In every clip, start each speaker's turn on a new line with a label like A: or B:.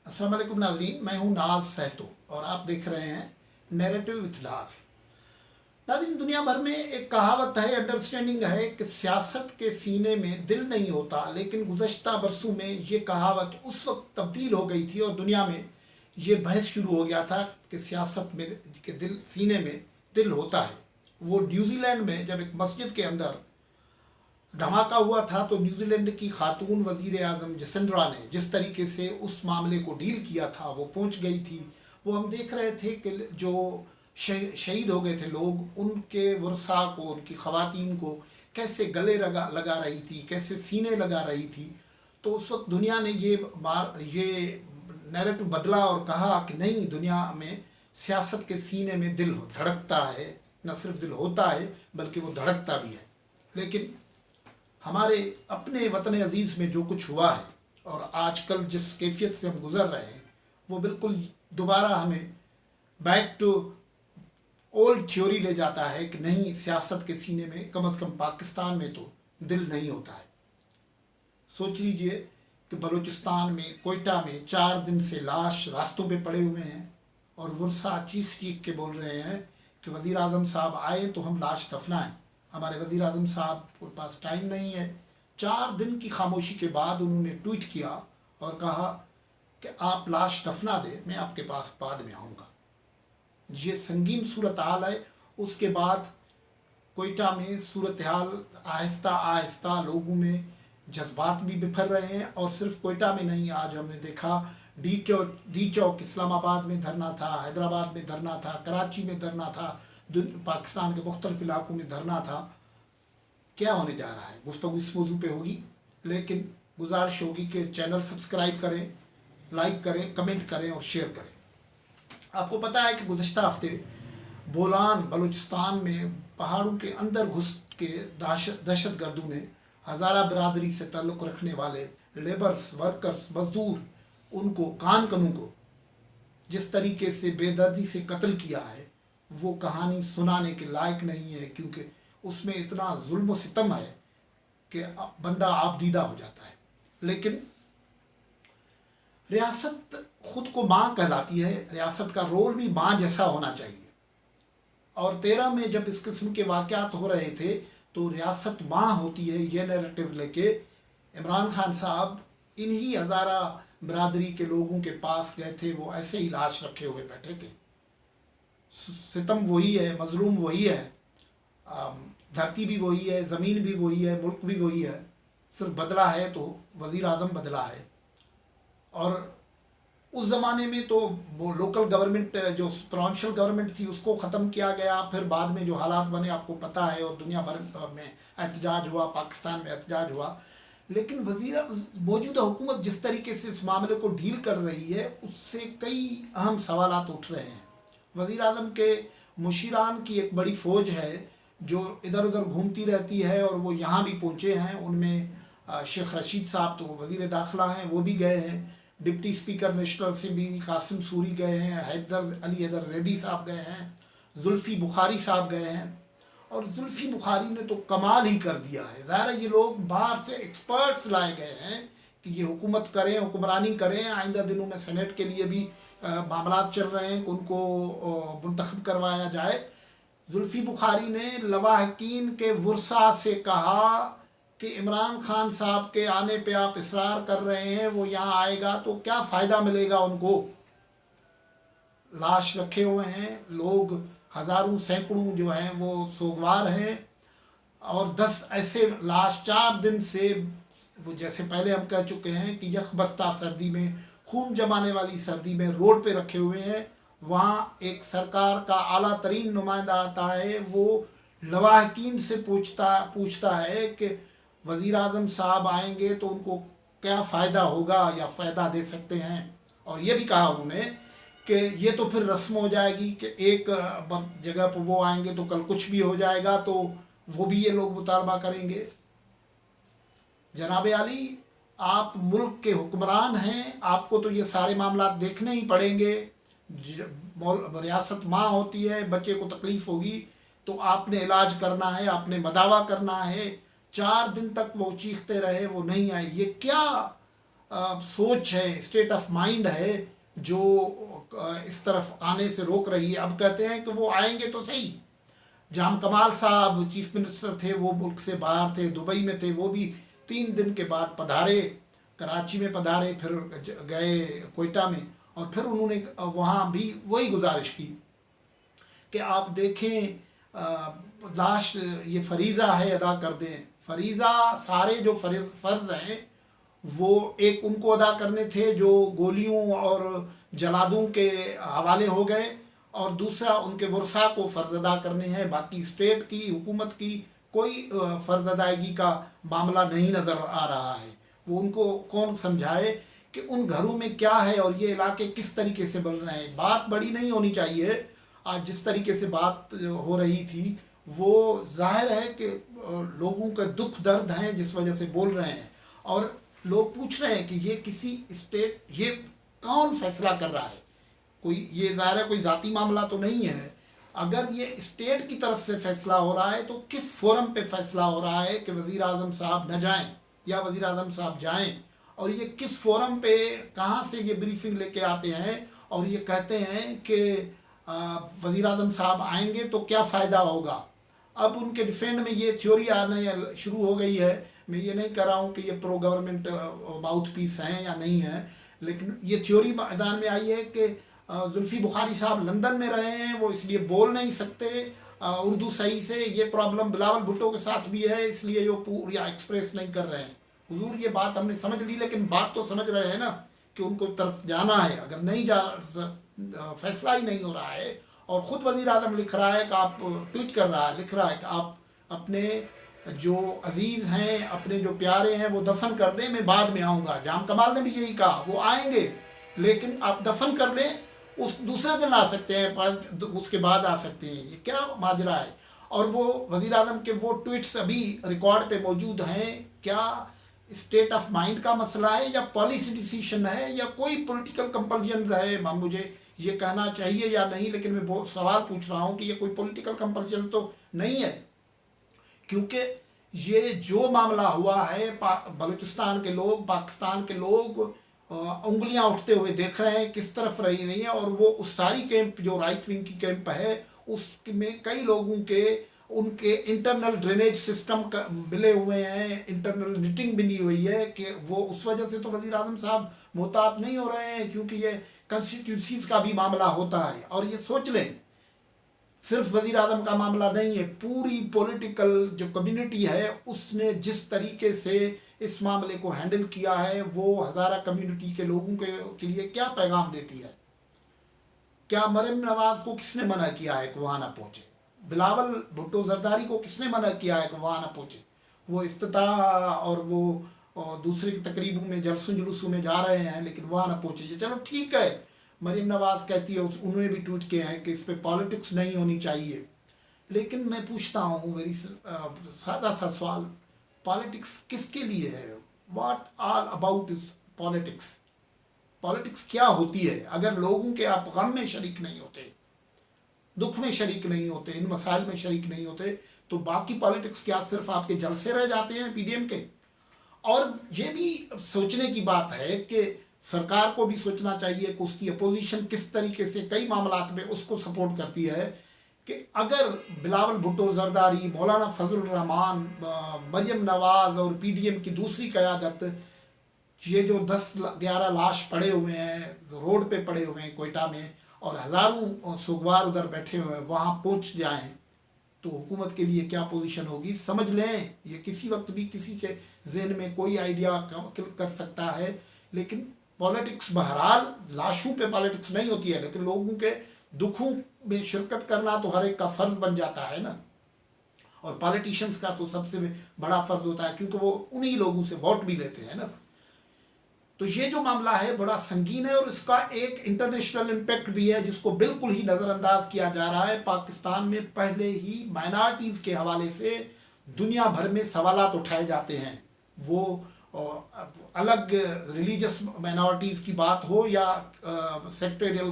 A: अस्सलाम वालेकुम नाज़रीन, मैं हूँ नाज सहतो और आप देख रहे हैं नैरेटिव विथ नाज। नाज़रीन, दुनिया भर में एक कहावत है, अंडरस्टैंडिंग है कि सियासत के सीने में दिल नहीं होता, लेकिन गुज़श्ता बरसों में ये कहावत उस वक्त तब्दील हो गई थी और दुनिया में ये बहस शुरू हो गया था कि सियासत में के दिल सीने में दिल होता है। वो न्यूजीलैंड में जब एक मस्जिद के अंदर धमाका हुआ था तो न्यूजीलैंड की खातून वज़ीर आज़म जसिंड्रा ने जिस तरीके से उस मामले को डील किया था, वो पहुंच गई थी। वो हम देख रहे थे कि जो शहीद हो गए थे लोग, उनके वर्सा को, उनकी ख़वातीन को कैसे गले लगा रही थी, कैसे सीने लगा रही थी। तो उस वक्त दुनिया ने ये नैरेटिव बदला और कहा कि नहीं, दुनिया में सियासत के सीने में दिल धड़कता है, न सिर्फ दिल होता है बल्कि वो धड़कता भी है। लेकिन हमारे अपने वतन अज़ीज़ में जो कुछ हुआ है और आजकल जिस कैफियत से हम गुज़र रहे हैं, वो बिल्कुल दोबारा हमें बैक टू ओल्ड थ्योरी ले जाता है कि नहीं, सियासत के सीने में कम से कम पाकिस्तान में तो दिल नहीं होता है। सोच लीजिए कि बलूचिस्तान में कोयटा में 4 दिन से लाश रास्तों पे पड़े हुए हैं और वर्षा चीख चीख के बोल रहे हैं कि वज़ीर आज़म साहब आए तो हम लाश दफनाएं। हमारे वज़ीर आज़म साहब के पास टाइम नहीं है। 4 दिन की खामोशी के बाद उन्होंने ट्वीट किया और कहा कि आप लाश दफना दें, मैं आपके पास बाद में आऊँगा। ये संगीन सूरत हाल है। उसके बाद कोयटा में सूरत हाल आहिस्ता आहिस्ता लोगों में जज्बात भी बिखर रहे हैं। और सिर्फ कोयटा में नहीं, आज हमने देखा डी चौक इस्लामाबाद में धरना था, हैदराबाद में धरना था, कराची में धरना था, पाकिस्तान के मुख्तलिफ इलाकों में धरना था। क्या होने जा रहा है, गुफ्तगू इस मौजू पे होगी। लेकिन गुजारिश होगी कि चैनल सब्सक्राइब करें, लाइक करें, कमेंट करें और शेयर करें। आपको पता है कि गुज़श्ता हफ्ते बोलान बलूचिस्तान में पहाड़ों के अंदर घुस के दहशत गर्दों ने हज़ारा बरादरी से ताल्लुक़ रखने वाले लेबर्स, वर्कर्स, मजदूर, उनको कानून को जिस तरीके से बेदर्दी से कत्ल किया है, वो कहानी सुनाने के लायक नहीं है, क्योंकि उसमें इतना जुल्म व सितम है कि बंदा आपदीदा हो जाता है। लेकिन रियासत खुद को माँ कहलाती है, रियासत का रोल भी माँ जैसा होना चाहिए। और 13 में जब इस किस्म के वाक़यात हो रहे थे तो रियासत माँ होती है, ये नैरेटिव लेके इमरान खान साहब इन्हीं हज़ारा बरादरी के लोगों के पास गए थे। वो ऐसे ही लाश रखे हुए बैठे थे। सितम वही है, मजलूम वही है, धरती भी वही है, ज़मीन भी वही है, मुल्क भी वही है। सिर्फ बदला है तो वज़ीर आज़म बदला है। और उस ज़माने में तो वो लोकल गवर्नमेंट, जो प्रोविंशियल गवर्नमेंट थी, उसको ख़त्म किया गया। फिर बाद में जो हालात बने आपको पता है, और दुनिया भर में एहतजाज हुआ, पाकिस्तान में एहतजाज हुआ। लेकिन मौजूदा हुकूमत जिस तरीके से इस मामले को डील कर रही है, उससे कई अहम सवालात उठ रहे हैं। वज़ीर आज़म के मुशीरान की एक बड़ी फ़ौज है जो इधर उधर घूमती रहती है और वो यहाँ भी पहुँचे हैं। उनमें शेख रशीद साहब तो वज़ीर दाखिला हैं, वो भी गए हैं। Deputy speaker national assembly Qasim Suri गए हैं, हैदर जैदी साहब गए हैं, जुल्फ़ी बुखारी साहब गए हैं। और जुल्फ़ी बुखारी ने तो कमाल ही कर दिया है। ज़ाहिर है ये लोग बाहर से एक्सपर्ट्स लाए गए हैं कि ये हुकूमत करें, हुक्मरानी करें। आइंदा दिनों में सेनेट के लिए भी मामलात चल रहे हैं कि उनको मुंतखब करवाया जाए। जुल्फ़ी बुखारी ने लवाहकीन के वर्सा से कहा कि इमरान खान साहब के आने पे आप इसरार कर रहे हैं, वो यहाँ आएगा तो क्या फ़ायदा मिलेगा उनको। लाश रखे हुए हैं, लोग हज़ारों सैकड़ों जो हैं वो सोगवार हैं। और 10 ऐसे लाश 4 दिन से, वो जैसे पहले हम कह चुके हैं कि यखबस्ता सर्दी में, खून जमाने वाली सर्दी में रोड पे रखे हुए हैं। वहाँ एक सरकार का आला तरीन नुमाइंदा आता है, वो लवाहकीन से पूछता है कि वज़ीर आज़म साहब आएंगे तो उनको क्या फ़ायदा होगा या फ़ायदा दे सकते हैं। और ये भी कहा उन्होंने कि ये तो फिर रस्म हो जाएगी कि एक जगह पर वो आएंगे तो कल कुछ भी हो जाएगा, तो वो भी ये लोग मुतालबा करेंगे। जनाब आली, आप मुल्क के हुक्मरान हैं, आपको तो ये सारे मामला देखने ही पड़ेंगे। रियासत माँ होती है, बच्चे को तकलीफ़ होगी तो आपने इलाज करना है, आपने मदावा करना है। 4 दिन तक वो चीखते रहे, वो नहीं आए। ये क्या सोच है, स्टेट ऑफ माइंड है जो इस तरफ आने से रोक रही है। अब कहते हैं कि वो आएंगे तो सही। जाम कमाल साहब चीफ मिनिस्टर थे, वो मुल्क से बाहर थे, दुबई में थे, वो भी 3 दिन के बाद पधारे, कराची में पधारे, फिर गए कोयटा में, और फिर उन्होंने वहाँ भी वही गुजारिश की कि आप देखें लाश ये फरीज़ा है, अदा कर दें। फरीज़ा सारे जो फ़र्ज़ हैं वो एक उनको अदा करने थे जो गोलियों और जलादों के हवाले हो गए, और दूसरा उनके वर्सा को फ़र्ज़ अदा करने हैं। बाकी स्टेट की हुकूमत की कोई फ़र्ज़ अदायगी का मामला नहीं नज़र आ रहा है। वो उनको कौन समझाए कि उन घरों में क्या है और ये इलाके किस तरीके से बन रहे हैं। बात बड़ी नहीं होनी चाहिए। आज जिस तरीके से बात हो रही थी वो जाहिर है कि लोगों का दुख दर्द हैं जिस वजह से बोल रहे हैं, और लोग पूछ रहे हैं कि ये किसी स्टेट, ये कौन फैसला कर रहा है। कोई ये ज़ाहिर है कोई ज़ाती मामला तो नहीं है। अगर ये स्टेट की तरफ से फैसला हो रहा है तो किस फोरम पे फैसला हो रहा है कि वज़ीर आज़म साहब न जाएं या वज़ीर आज़म साहब जाएं, और ये किस फोरम पे कहाँ से ये ब्रीफिंग लेके आते हैं और ये कहते हैं कि वज़ीर आज़म साहब आएंगे तो क्या फ़ायदा होगा। अब उनके डिफेंड में ये थ्योरी आने शुरू हो गई है। मैं ये नहीं कह रहा हूँ कि ये प्रो गवर्नमेंट माउथ पीस हैं या नहीं हैं, लेकिन ये थ्योरी मैदान में आई है कि जुल्फ़ी बुखारी साहब लंदन में रहे हैं, वो इसलिए बोल नहीं सकते उर्दू सही से। ये प्रॉब्लम बिलावल भुट्टो के साथ भी है, इसलिए वो पूरी एक्सप्रेस नहीं कर रहे हैं। हुजूर ये बात हमने समझ ली, लेकिन बात तो समझ रहे हैं ना कि उनको तरफ जाना है। अगर नहीं जा फैसला ही नहीं हो रहा है, और ख़ुद वज़ीर आज़म लिख रहा है कि आप ट्वीट कर रहा है, लिख रहा है कि आप अपने जो अजीज़ हैं, अपने जो प्यारे हैं वो दफन कर दें, मैं बाद में आऊँगा। जाम कमाल ने भी यही कहा, वो आएंगे लेकिन आप दफन कर लें, उस दूसरे दिन आ सकते हैं, उसके बाद आ सकते हैं। ये क्या माजरा है। और वो वज़ीर आज़म के वो ट्वीट्स अभी रिकॉर्ड पे मौजूद हैं। क्या स्टेट ऑफ माइंड का मसला है या पॉलिसी डिसीजन है या कोई पॉलिटिकल कंपल्जन है। मुझे ये कहना चाहिए या नहीं, लेकिन मैं बहुत सवाल पूछ रहा हूँ कि ये कोई पॉलिटिकल कंपल्जन तो नहीं है, क्योंकि ये जो मामला हुआ है बलूचिस्तान के लोग, पाकिस्तान के लोग उंगलियां उठते हुए देख रहे हैं किस तरफ रही हैं। और वो उस सारी कैंप जो राइट विंग की कैंप है उसमें कई लोगों के उनके इंटरनल ड्रेनेज सिस्टम मिले हुए हैं, इंटरनल निटिंग बनी हुई है कि वो उस वजह से तो वज़ीर आज़म साहब मोहतात नहीं हो रहे हैं, क्योंकि ये कंस्टिट्यूंसीज़ का भी मामला होता है। और ये सोच लें सिर्फ वज़ीर आज़म का मामला नहीं है, पूरी पॉलिटिकल जो कम्युनिटी है उसने जिस तरीके से इस मामले को हैंडल किया है वो हज़ारा कम्युनिटी के लोगों के लिए क्या पैगाम देती है। क्या मरियम नवाज़ को किसने मना किया है कि वहाँ ना पहुँचे? बिलावल भुट्टो जरदारी को किसने मना किया है कि वहाँ ना पहुँचे? वो इफ्तिताह और वो दूसरे की तकरीबों में जलसों जुलूसों में जा रहे हैं, लेकिन वहाँ ना पहुँचे। चलो ठीक है, मरियम नवाज़ कहती है, उन्होंने भी ट्वीट किए हैं कि इस पर पॉलिटिक्स नहीं होनी चाहिए। लेकिन मैं पूछता हूँ, मेरी सादा सा सवाल, पॉलिटिक्स किसके लिए है? What all about is politics? Politics क्या होती है? अगर लोगों के आप गम में शरीक नहीं होते, दुख में शरीक नहीं होते, इन मसाइल में शरीक नहीं होते, तो बाकी पॉलिटिक्स क्या सिर्फ आपके जलसे रह जाते हैं पीडीएम के? और ये भी सोचने की बात है कि सरकार को भी सोचना चाहिए कि उसकी अपोजिशन किस तरीके से कई मामलात में उसको सपोर्ट करती है कि अगर बिलावल भुट्टो जरदारी, मौलाना फजल रहमान, मरियम नवाज़ और पीडीएम की दूसरी क़यादत ये जो 10-11 लाश पड़े हुए हैं, रोड पे पड़े हुए हैं कोयटा में, और हज़ारों सुगवार उधर बैठे हुए हैं, वहाँ पहुँच जाएं तो हुकूमत के लिए क्या पोजीशन होगी समझ लें। ये किसी वक्त भी किसी के जहन में कोई आइडिया कर सकता है, लेकिन पॉलिटिक्स बहरहाल लाशों पे पॉलिटिक्स नहीं होती है, लेकिन लोगों के दुखों में शिरकत करना तो हर एक का फ़र्ज़ बन जाता है ना। और पॉलिटिशियंस का तो सबसे बड़ा फ़र्ज़ होता है, क्योंकि वो उन्हीं लोगों से वोट भी लेते हैं ना। तो ये जो मामला है बड़ा संगीन है, और इसका एक इंटरनेशनल इम्पैक्ट भी है जिसको बिल्कुल ही नज़रअंदाज किया जा रहा है। पाकिस्तान में पहले ही माइनॉरिटीज़ के हवाले से दुनिया भर में सवालात उठाए जाते हैं। वो अलग रिलीजियस माइनॉरिटीज़ की बात हो या सेक्टेरियल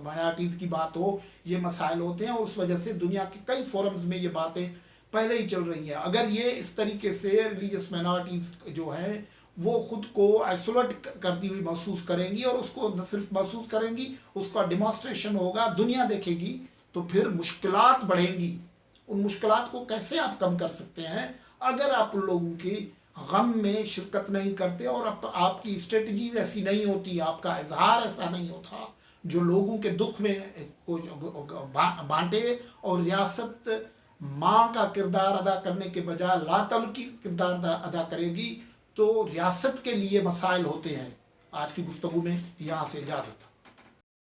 A: माइनॉरिटीज़ की बात हो, ये मसाइल होते हैं। उस वजह से दुनिया के कई फोरम्स में ये बातें पहले ही चल रही हैं। अगर ये इस तरीके से रिलीजियस माइनॉरिटीज़ जो हैं وہ خود کو آئسولیٹ کرتی ہوئی محسوس کریں گی، اور اس کو نہ صرف محسوس کریں گی، اس کا ڈیمانسٹریشن ہوگا، دنیا دیکھے گی، تو پھر مشکلات بڑھیں گی۔ ان مشکلات کو کیسے آپ کم کر سکتے ہیں؟ اگر آپ لوگوں کی غم میں شرکت نہیں کرتے اور آپ کی اسٹریٹجیز ایسی نہیں ہوتی، آپ کا اظہار ایسا نہیں ہوتا جو لوگوں کے دکھ میں بانٹے، اور ریاست ماں کا کردار ادا کرنے کے بجائے لا تعلقی کردار ادا کرے گی، تو ریاست کے لیے مسائل ہوتے ہیں۔ آج کی گفتگو میں یہاں سے اجازت۔